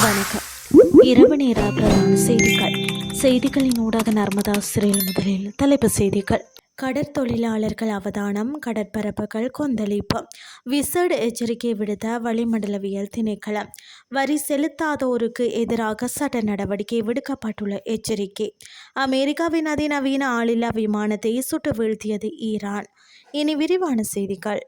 வணக்கம். இரவு நேர பிரதான செய்திகளின் ஊடாக நர்மதா சிறையில் முதலில் தலைப்புச் செய்திகள். கடற்தொழிலாளர்கள் அவதானம், கடற்பரப்புகள் கொந்தளிப்பு, விசேட எச்சரிக்கை விடுத்த வளிமண்டலவியல் திணைக்களம். வரி செலுத்தாதோருக்கு எதிராக சட்ட நடவடிக்கை விடுக்கப்பட்டுள்ள எச்சரிக்கை. அமெரிக்காவின் அதிநவீன ஆளில்லா விமானத்தை சுட்டு வீழ்த்தியது ஈரான். இனி விரிவான செய்திகள்.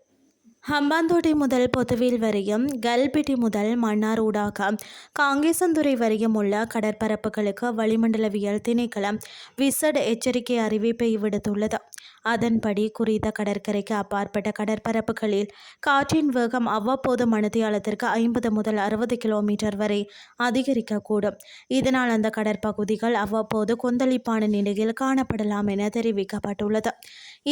ஹம்பாந்தோட்டை முதல் பொத்துவில் வரையும், கல்பிட்டி முதல் மன்னார் ஊடாக காங்கேசந்துறை வரையும் உள்ள கடற்பரப்புகளுக்கு வளிமண்டலவியல் திணைக்களம் விசேட எச்சரிக்கை அறிவிப்பை விடுத்துள்ளது. அதன்படி குறித்த கடற்கரைக்கு அப்பாற்பட்ட கடற்பரப்புகளில் காற்றின் வேகம் அவ்வப்போது மணித்தியாலத்திற்கு 50 முதல் 60 கிலோமீட்டர் வரை அதிகரிக்கக்கூடும். இதனால் அந்த கடற்பகுதிகள் அவ்வப்போது கொந்தளிப்பான நிலையில் காணப்படலாம் என தெரிவிக்கப்பட்டுள்ளது.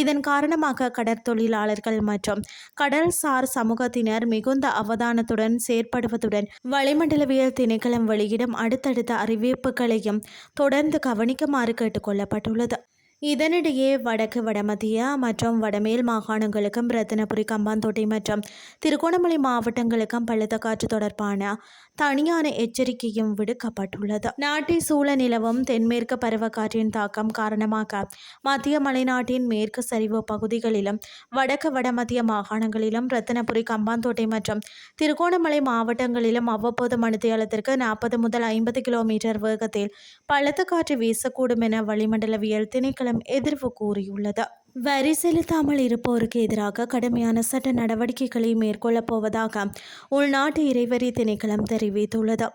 இதன் காரணமாக கடற்தொழிலாளர்கள் மற்றும் கடல்சார் சமூகத்தினர் மிகுந்த அவதானத்துடன் செயற்படுவதுடன் வளிமண்டலவியல் திணைக்களம் வெளியிடும் அடுத்தடுத்த அறிவிப்புகளையும் தொடர்ந்து கவனிக்குமாறு கேட்டுக்கொள்ளப்பட்டுள்ளது. இதனிடையே வடக்கு, வடமத்திய மற்றும் வடமேல் மாகாணங்களுக்கும் ரத்தினபுரி, கம்பாந்தோட்டை மற்றும் திருகோணமலை மாவட்டங்களுக்கும் பலத்த காற்று தொடர்பான தனியான எச்சரிக்கையும் விடுக்கப்பட்டுள்ளது. நாட்டை சூழ நிலவும் தென்மேற்கு பருவக்காற்றின் தாக்கம் காரணமாக மத்திய மலைநாட்டின் மேற்கு சரிவு பகுதிகளிலும் வடக்கு, வடமத்திய மாகாணங்களிலும் ரத்தினபுரி, கம்பாந்தோட்டை மற்றும் திருகோணமலை மாவட்டங்களிலும் அவ்வப்போது மணித்தியாலத்திற்கு 40 முதல் 50 கிலோமீட்டர் வேகத்தில் பலத்த காற்று வீசக்கூடும் என வளிமண்டலவியல் திணைக்களம் எதிர்வு கூறியுள்ளது. வரி செலுத்தாமல் இருப்போருக்கு எதிராக கடுமையான சட்ட நடவடிக்கைகளை மேற்கொள்ளப் போவதாக உள்நாட்டு இறைவரி திணைக்களம் தெரிவித்துள்ளது.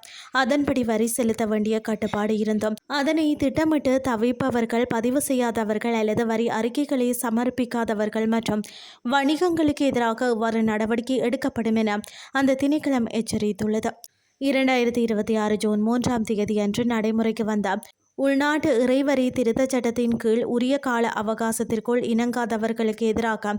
அதன்படி வரி செலுத்த வேண்டிய கட்டுப்பாடு இருந்தும் அதனை திட்டமிட்டு தவிர்ப்பவர்கள், பதிவு செய்யாதவர்கள் அல்லது வரி அறிக்கைகளை சமர்ப்பிக்காதவர்கள் மற்றும் வணிகங்களுக்கு எதிராக இவ்வாறு நடவடிக்கை எடுக்கப்படும் என அந்த திணைக்களம் எச்சரித்துள்ளது. 2026 ஜூன் 3 அன்று நடைமுறைக்கு வந்த உள்நாட்டு இறைவரி திருத்தச் சட்டத்தின் கீழ் உரிய கால அவகாசத்திற்குள் இணங்காதவர்களுக்கு எதிராக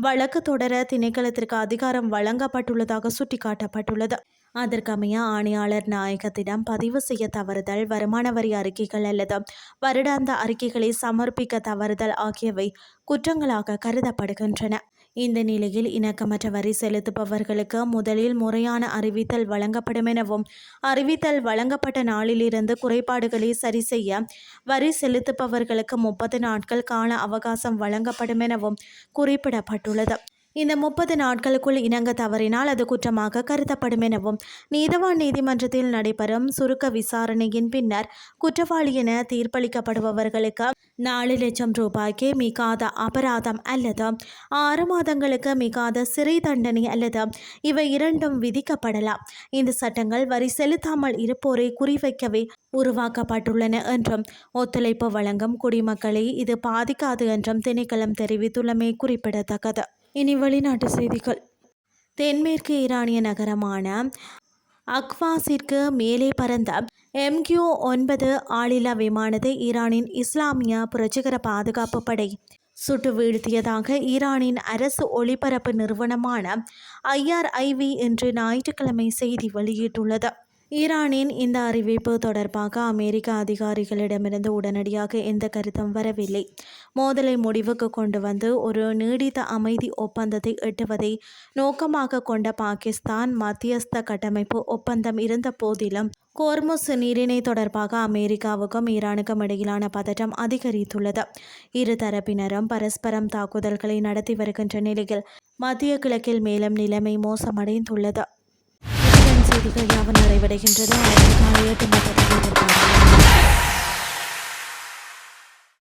வழக்கு தொடர திணைக்களத்திற்கு அதிகாரம் வழங்கப்பட்டுள்ளதாக சுட்டிக்காட்டப்பட்டுள்ளது. அதற்கமைய ஆணையாளர் நாயகத்திடம் பதிவு செய்ய தவறுதல், வருமான வரி அறிக்கைகள் அல்லது வருடாந்த அறிக்கைகளை சமர்ப்பிக்க தவறுதல் ஆகியவை குற்றங்களாக கருதப்படுகின்றன. இந்த நிலையில் இணக்கமற்ற வரி செலுத்துபவர்களுக்கு முதலில் முறையான அறிவித்தல் வழங்கப்படும் எனவும், அறிவித்தல் வழங்கப்பட்ட நாளிலிருந்து குறைபாடுகளை சரி செய்ய வரி செலுத்துபவர்களுக்கு 30 நாட்கள் கால அவகாசம் வழங்கப்படும் எனவும் குறிப்பிடப்பட்டுள்ளது. இந்த 30 நாட்களுக்குள் இணங்க தவறினால் அது குற்றமாக கருதப்படும் எனவும், நீதவான் நீதிமன்றத்தில் நடைபெறும் சுருக்க விசாரணையின் பின்னர் குற்றவாளி என தீர்ப்பளிக்கப்படுபவர்களுக்கு 4 லட்சம் ரூபாய்க்கு மிகாத அபராதம் அல்லது 6 மாதங்களுக்கு மிகாத சிறை தண்டனை அல்லது இவை இரண்டும் விதிக்கப்படலாம். இந்த சட்டங்கள் வரி செலுத்தாமல் இருப்போரை குறிவைக்கவே உருவாக்கப்பட்டுள்ளன என்றும், ஒத்துழைப்பு வழங்கும் குடிமக்களை இது பாதிக்காது என்றும் திணைக்களம் தெரிவித்துள்ளமை குறிப்பிடத்தக்கது. இனி வெளிநாட்டு செய்திகள். தென்மேற்கு ஈரானிய நகரமான அக்வாஸிற்கு மேலே பறந்த MQ-9 ஆளில்லா விமானத்தை ஈரானின் இஸ்லாமிய புரட்சிகர பாதுகாப்பு படை சுட்டு வீழ்த்தியதாக ஈரானின் அரசு ஒளிபரப்பு நிறுவனமான IRIV இன்று ஞாயிற்றுக்கிழமை செய்தி வெளியிட்டுள்ளது. ஈரானின் இந்த அறிவிப்பு தொடர்பாக அமெரிக்க அதிகாரிகளிடமிருந்து உடனடியாக எந்த கருத்தும் வரவில்லை. மோதலை முடிவுக்கு கொண்டு வந்து ஒரு நீடித்த அமைதி ஒப்பந்தத்தை எட்டுவதை நோக்கமாக கொண்ட பாகிஸ்தான் மத்தியஸ்த கட்டமைப்பு ஒப்பந்தம் இருந்த போதிலும் கோர்முஸ் நீரிணை தொடர்பாக அமெரிக்காவுக்கும் ஈரானுக்கும் இடையிலான பதற்றம் அதிகரித்துள்ளது. இரு தரப்பினரும் பரஸ்பரம் தாக்குதல்களை நடத்தி வருகின்ற நிலையில் மத்திய கிழக்கில் மேலும் நிலைமை மோசமடைந்துள்ளது. செய்திகள் யாவும் நிறைவடைகின்றது.